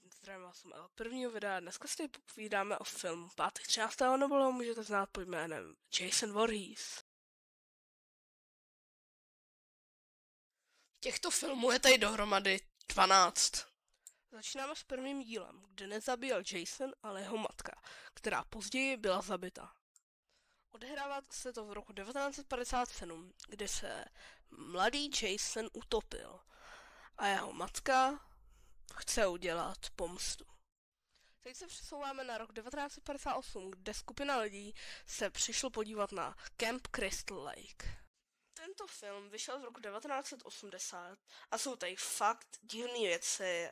Zdravím vás, jsem El prvního videa. Dneska si tady povídáme o filmu Pátek 13. nebo ho můžete znát pod jménem Jason Voorhees. Těchto filmů je tady dohromady 12. Začínáme s prvním dílem, kde nezabíjel Jason, ale jeho matka, která později byla zabita. Odehrává se to v roku 1957, kdy se mladý Jason utopil a jeho matka chce udělat pomstu. Teď se přesouváme na rok 1958, kde skupina lidí se přišlo podívat na Camp Crystal Lake. Tento film vyšel v roku 1980 a jsou tady fakt divné věci.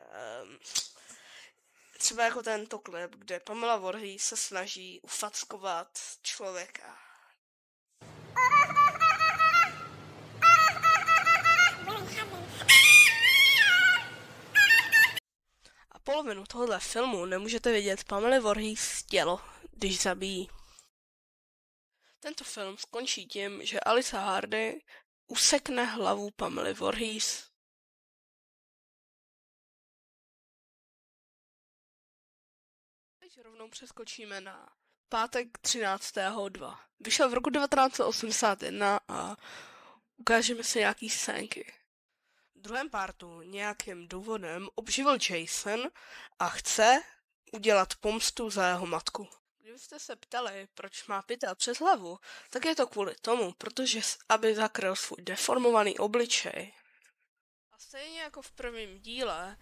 Třeba jako tento klip, kde Pamela Voorhees se snaží ufackovat člověka. A polovinu tohohle filmu nemůžete vidět Pamely Voorhees tělo, když zabíjí. Tento film skončí tím, že Alyssa Hardy usekne hlavu Pamely Voorhees. Teď rovnou přeskočíme na Pátek 13.2. Vyšel v roku 1981 a ukážeme si nějaký scénky. V druhém partu nějakým důvodem obživil Jason a chce udělat pomstu za jeho matku. Kdybyste se ptali, proč má pytel přes hlavu, tak je to kvůli tomu, protože aby zakryl svůj deformovaný obličej. A stejně jako v prvním díle,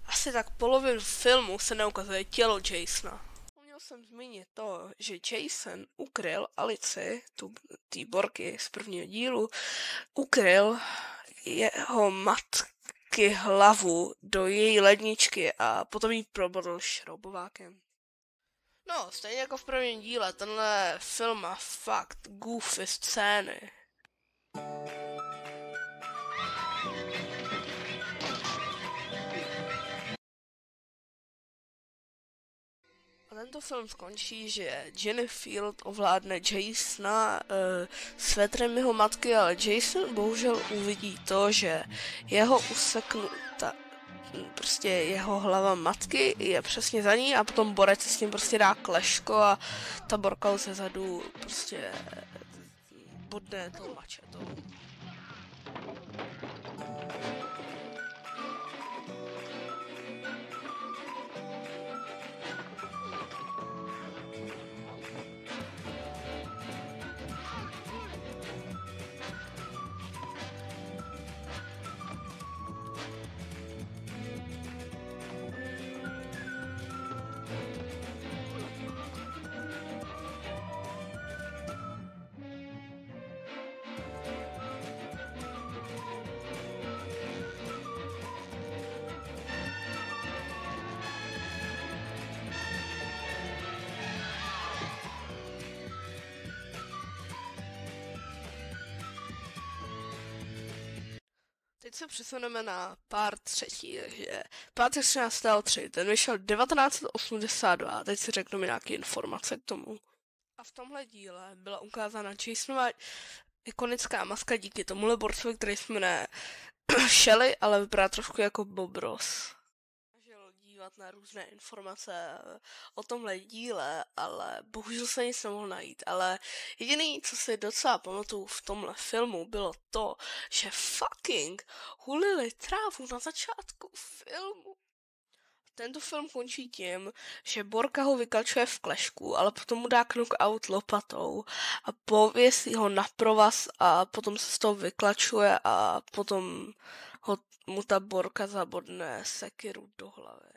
asi tak polovinu filmu se neukazuje tělo Jasona. Měl jsem zmínit to, že Jason ukryl Alici, tý borky z prvního dílu, ukryl jeho matky hlavu do její ledničky a potom ji probodl šroubovákem. No, stejně jako v prvním díle, tenhle film má fakt goofy scény. A tento film skončí, že Jenny Field ovládne Jasona svetrem jeho matky, ale Jason bohužel uvidí to, že jeho prostě jeho hlava matky je přesně za ní a potom borec s tím prostě dá kleško a ta borka ze zadu prostě bodne tou mačetou. Teď se přesuneme na part třetí, takže Pátek 13.3, ten vyšel 1982 a teď si řeknu mi nějaké informace k tomu. A v tomhle díle byla ukázána Jasonova ikonická maska díky tomuhle borcovi, který se jmenuje Shelly, ale vypadá trošku jako Bob Ross. Dívat na různé informace o tomhle díle, ale bohužel se nic nemohl najít. Ale jediný, co si docela pamatuju v tomhle filmu, bylo to, že fucking hulili trávu na začátku filmu. Tento film končí tím, že Borka ho vykačuje v klešku, ale potom mu dá knockout lopatou a pověsí ho na provaz a potom se z toho vyklačuje a potom mu ta Borka zabodne sekiru do hlavy.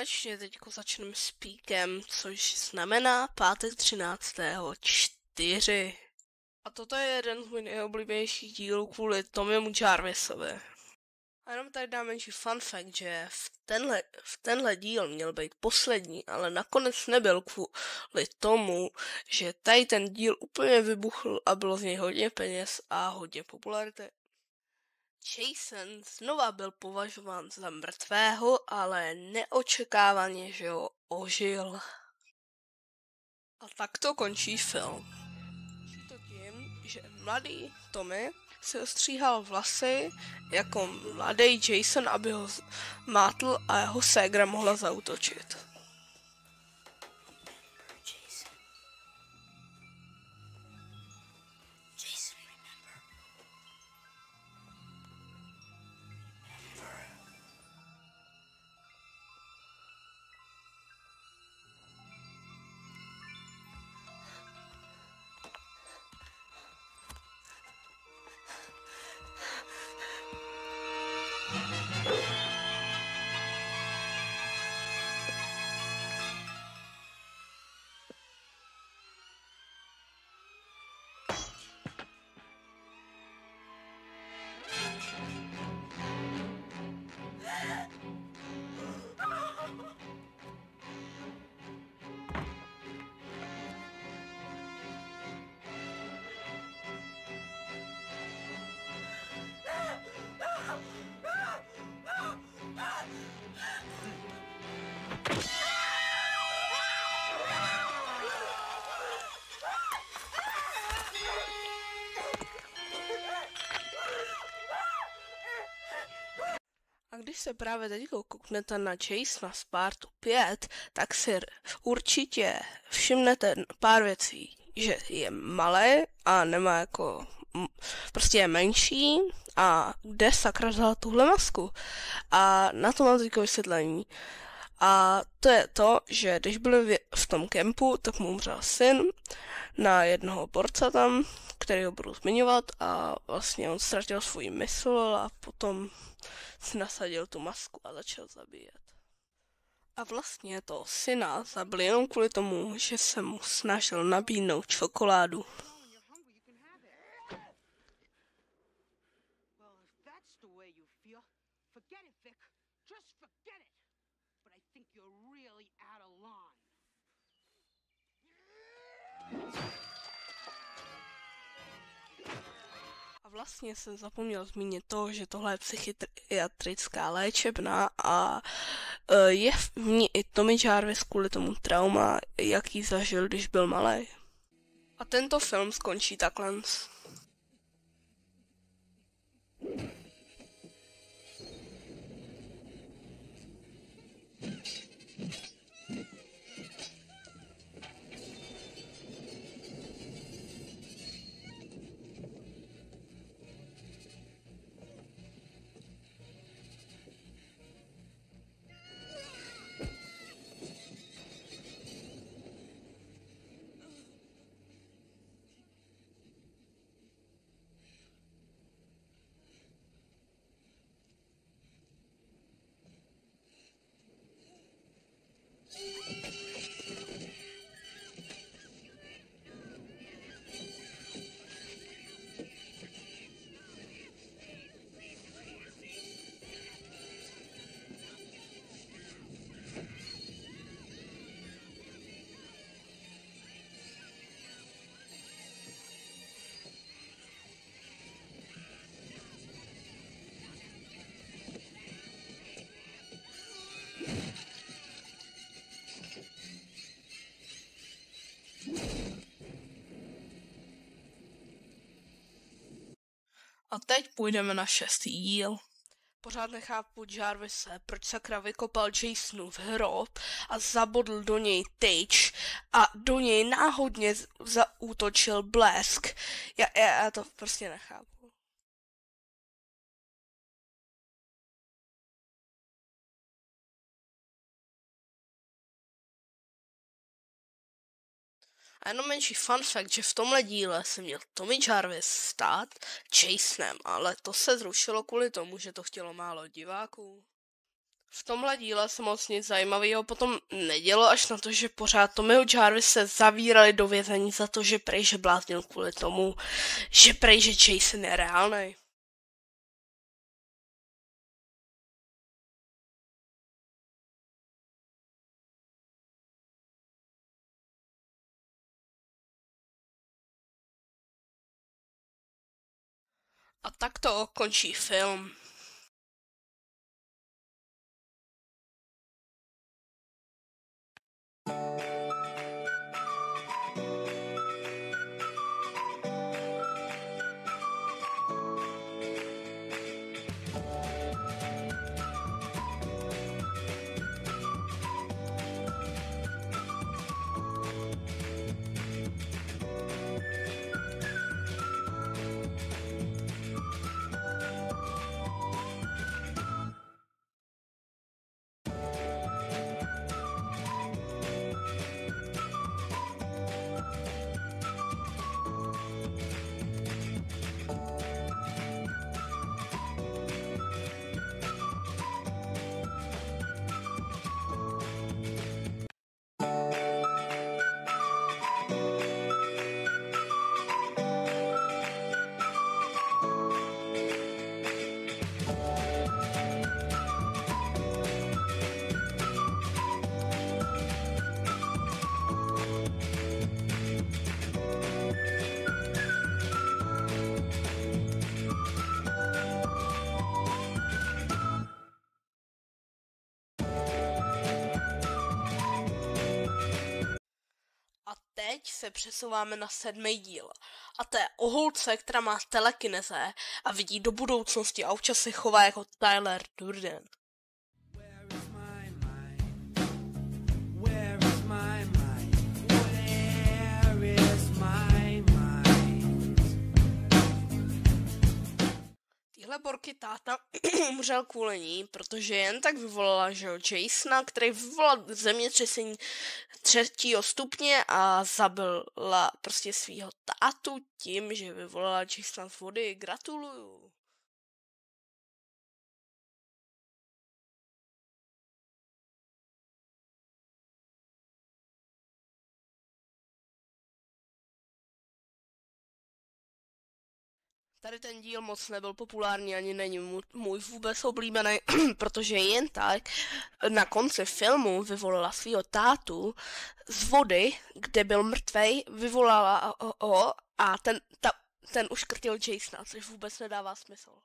konečně teďko začneme s píkem, což znamená pátek 13.4. A toto je jeden z mých nejoblíbenějších dílů kvůli Tommymu Jarvisovi. A jenom tady dám menší fun fact, že v tenhle díl měl být poslední, ale nakonec nebyl kvůli tomu, že tady ten díl úplně vybuchl a bylo z něj hodně peněz a hodně popularity. Jason znova byl považován za mrtvého, ale neočekávaně, že ho ožil. A tak to končí film. Končí to tím, že mladý Tommy si ostříhal vlasy jako mladý Jason, aby ho mátl a jeho ségra mohla zaútočit. A když se právě teď kouknete na Jasona z partu 5, tak si určitě všimnete pár věcí, že je malý a nemá jako, prostě je menší a kde sakra vzala tuhle masku. A na to mám teď vysvětlení. A to je to, že když byli v tom kempu, tak mu umřel syn na jednoho borce tam, který ho budu zmiňovat, a vlastně on ztratil svůj mysl a potom si nasadil tu masku a začal zabíjet. A vlastně to syna zabil jenom kvůli tomu, že se mu snažil nabídnout čokoládu. A vlastně jsem zapomněl zmínit to, že tohle je psychiatrická léčebna a je v ní i Tommy Jarvis kvůli tomu trauma, jaký zažil, když byl malý. A tento film skončí takhle. A teď půjdeme na 6. díl. Pořád nechápu Jarvise, proč sakra vykopal Jasonův hrob a zabodl do něj tyč a do něj náhodně zaútočil blesk. Já to prostě nechápu. A jenom menší fun fact, že v tomhle díle se měl Tommy Jarvis stát Jasonem, ale to se zrušilo kvůli tomu, že to chtělo málo diváků. V tomhle díle se moc nic zajímavého potom nedělo, až na to, že pořád Tommyho Jarvis se zavírali do vězení za to, že prej, že bláznil kvůli tomu, že prej, že Jason je reálnej. A tak to končí film. A teď se přesouváme na 7. díl. A to je o holce, která má telekineze a vidí do budoucnosti a občas se chová jako Tyler Durden. Tyhle borky táta umřel kvůli ní, protože jen tak vyvolala, že Jasona, který vyvolal zemětřesení 3. stupně a zabila prostě svýho tátu tím, že vyvolala Jasona z vody. Gratuluju. Tady ten díl moc nebyl populární, ani není můj vůbec oblíbený, protože jen tak na konci filmu vyvolala svýho tátu z vody, kde byl mrtvej, vyvolala ho a ten uškrtil Jasona, což vůbec nedává smysl.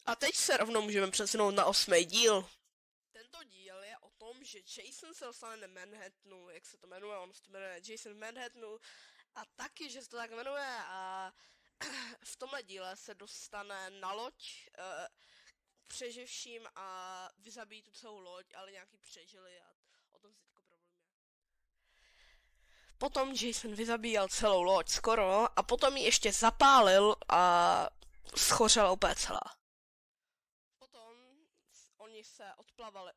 A teď se rovnou můžeme přesunout na 8. díl. Tento díl je o tom, že Jason se dostane na Manhattanu, jak se to jmenuje, on se to jmenuje Jason Manhattanu a taky, že se to tak jmenuje a v tomhle díle se dostane na loď přeživším a vyzabíjí tu celou loď, ale nějaký přežili a o tom se teďko problém. Potom Jason vyzabíjel celou loď skoro a potom ji ještě zapálil a schořela úplně celá.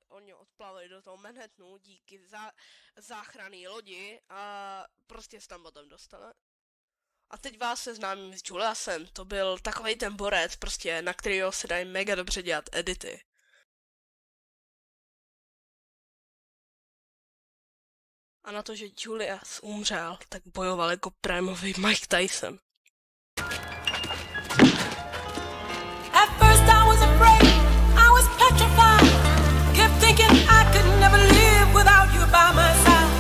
Oni odplavali do toho Manhattanu díky záchranné lodi a prostě se tam potom dostali. A teď vás seznámím s Juliusem, to byl takovej ten borec, prostě, na kterýho se dají mega dobře dělat edity. A na to, že Julius umřel, tak bojoval jako prémový Mike Tyson. At first I was afraid, I was petrified, kept thinking I could never live without you by my side.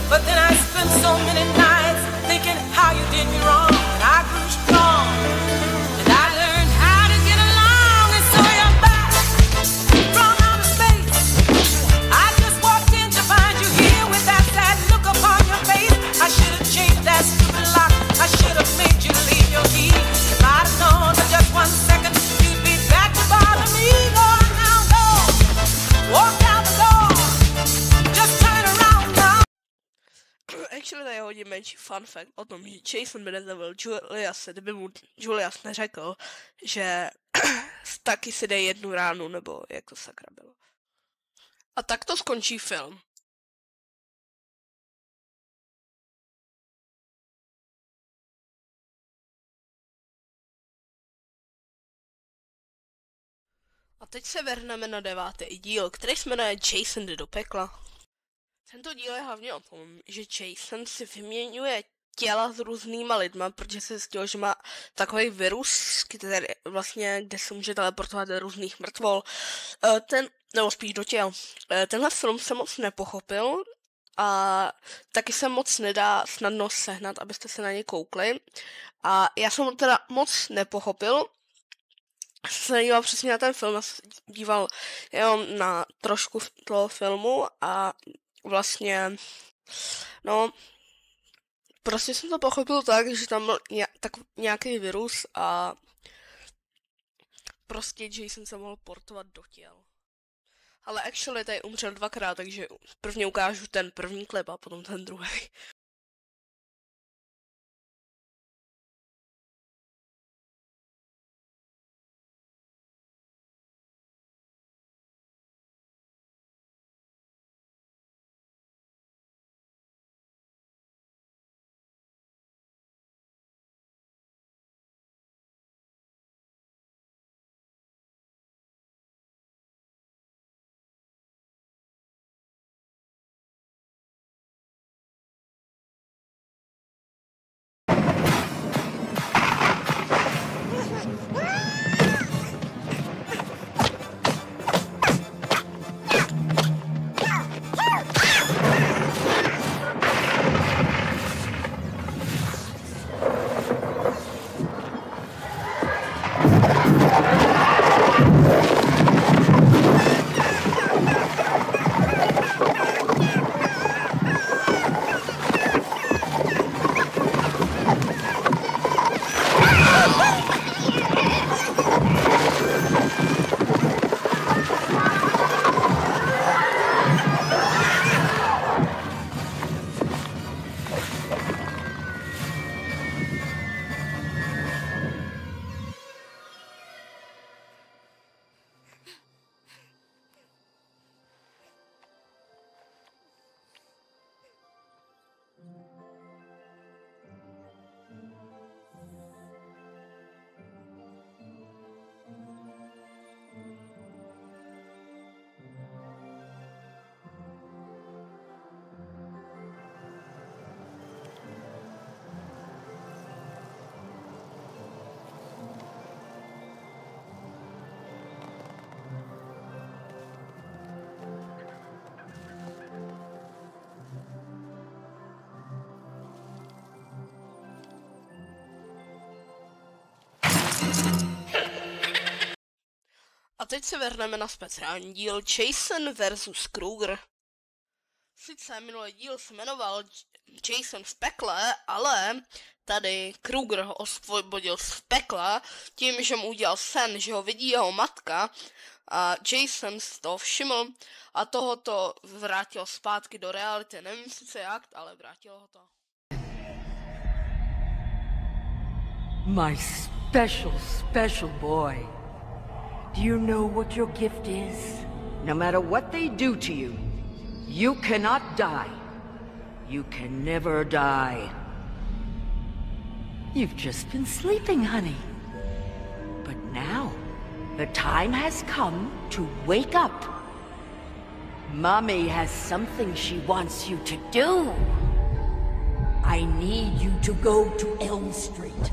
But then I spent so many nights thinking how you did me wrong, and I grew strong, and I learned how to get along, and so you're back from outer space. I just walked in to find you here with that sad look upon your face. I should have changed that stupid lock, I should have made you leave your key. If I'd have known for just 1 second you'd be back to bother me. Go on now, go, walk out the door, just turn around now. Actually, to je hodně menší fun fact o tom, že Jason by nezavil Juliuse, kdyby mu Julius neřekl, že taky si dej 1 ránu, nebo jak to sakra bylo. A tak to skončí film. A teď se vrhneme na 9. díl, který se jmenuje Jason jde do pekla. Tento díl je hlavně o tom, že Jason si vyměňuje těla s různýma lidma, protože se zjistil, že má takový virus, který vlastně, kde se může teleportovat do různých mrtvol. Nebo spíš do těl. Tenhle film jsem moc nepochopil a taky se moc nedá snadno sehnat, abyste se na ně koukli. A já jsem teda moc nepochopil, se díval přesně na ten film, já jsem díval jenom na trošku toho filmu a vlastně, no, prostě jsem to pochopil tak, že tam byl nějaký virus a prostě Jason se mohl portovat do těl. Ale actually tady umřel 2krát, takže prvně ukážu ten první klip a potom ten druhý. A teď se vrhneme na speciální díl Jason vs. Krueger. Sice minulý díl se jmenoval Jason v pekle, ale tady Krueger ho osvobodil z pekla tím, že mu udělal sen, že ho vidí jeho matka a Jason si toho všiml a tohoto vrátil zpátky do reality. Nevím sice jak, ale vrátil ho to. My special boy. Do you know what your gift is? No matter what they do to you, you cannot die. You can never die. You've just been sleeping, honey. But now, the time has come to wake up. Mommy has something she wants you to do. I need you to go to Elm Street.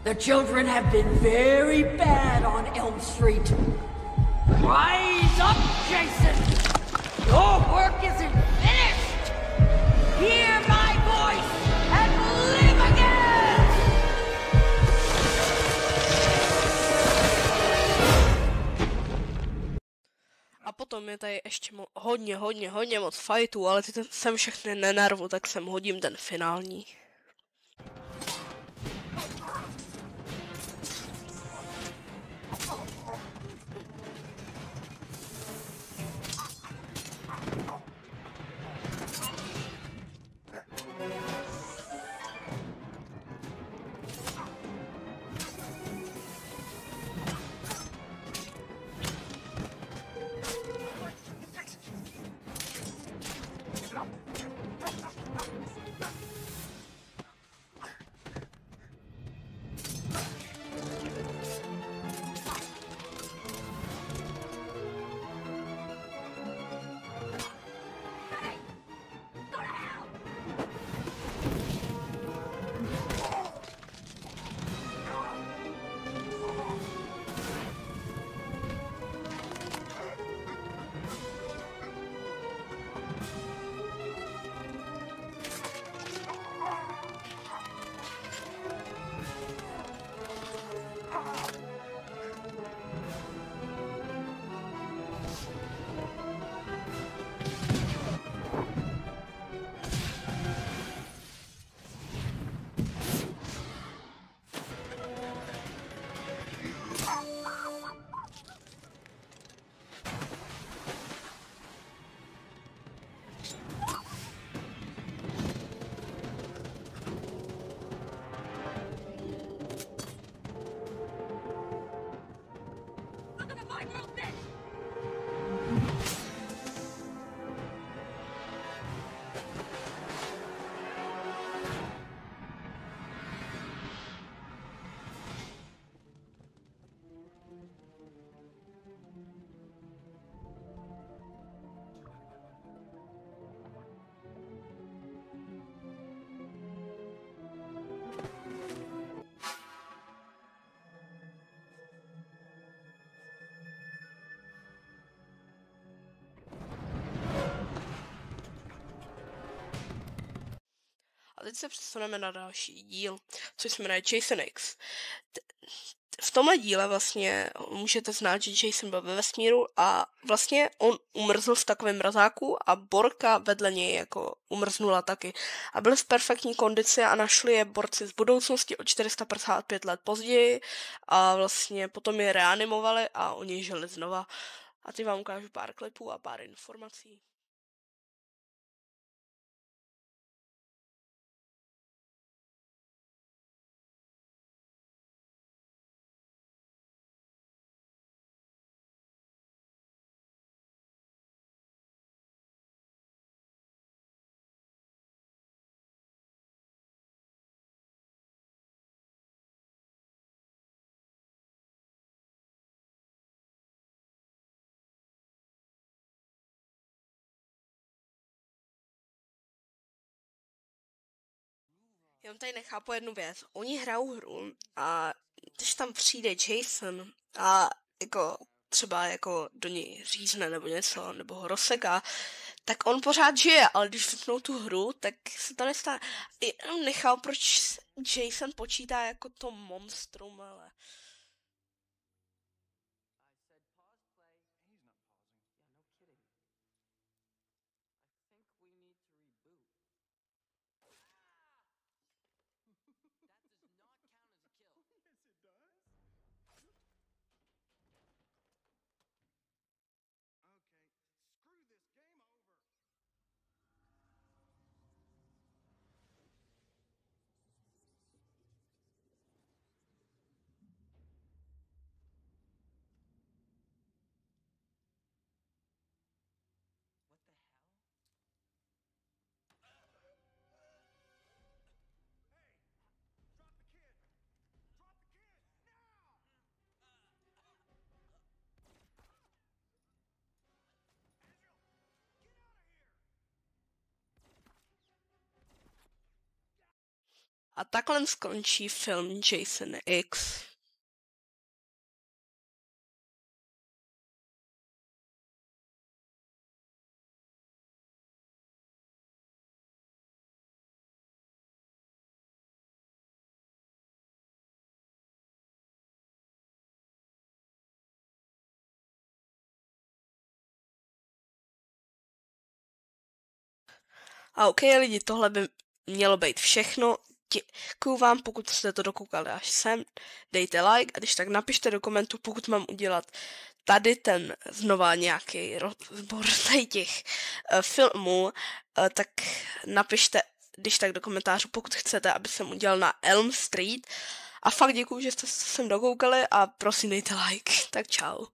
The children have been very bad on Elm Street. Rise up, Jason! Your work isn't finished! Hear my voice and live again! A potom je tady ještě hodně moc fightů, ale ty jsem všechny nenarvu, tak sem hodím ten finální. teď se přesuneme na další díl, což se jmenuje Jason X. V tomhle díle vlastně můžete znát, že Jason byl ve vesmíru a vlastně on umrzl v takovém mrazáku a Borka vedle něj jako umrznula taky. A byl v perfektní kondici a našli je borci z budoucnosti o 455 let později a vlastně potom je reanimovali a oni žili znova. A teď vám ukážu pár klipů a pár informací. Já tady nechápu jednu věc. Oni hrajou hru a když tam přijde Jason a jako třeba jako do něj řízne nebo něco, nebo ho rozseká, tak on pořád žije, ale když vypnou tu hru, tak se to nestane. Jenom nechápu, proč Jason počítá jako to monstrum, ale... A takhle skončí film Jason X. A ok, lidi, tohle by mělo být všechno. Děkuju vám, pokud jste to dokoukali až sem. Dejte like a když tak napište do komentu, pokud mám udělat tady ten znova nějaký rozbor těch filmů, tak napište když tak do komentářů, pokud chcete, aby jsem udělal na Elm Street. A fakt děkuju, že jste se sem dokoukali a prosím dejte like. Tak čau.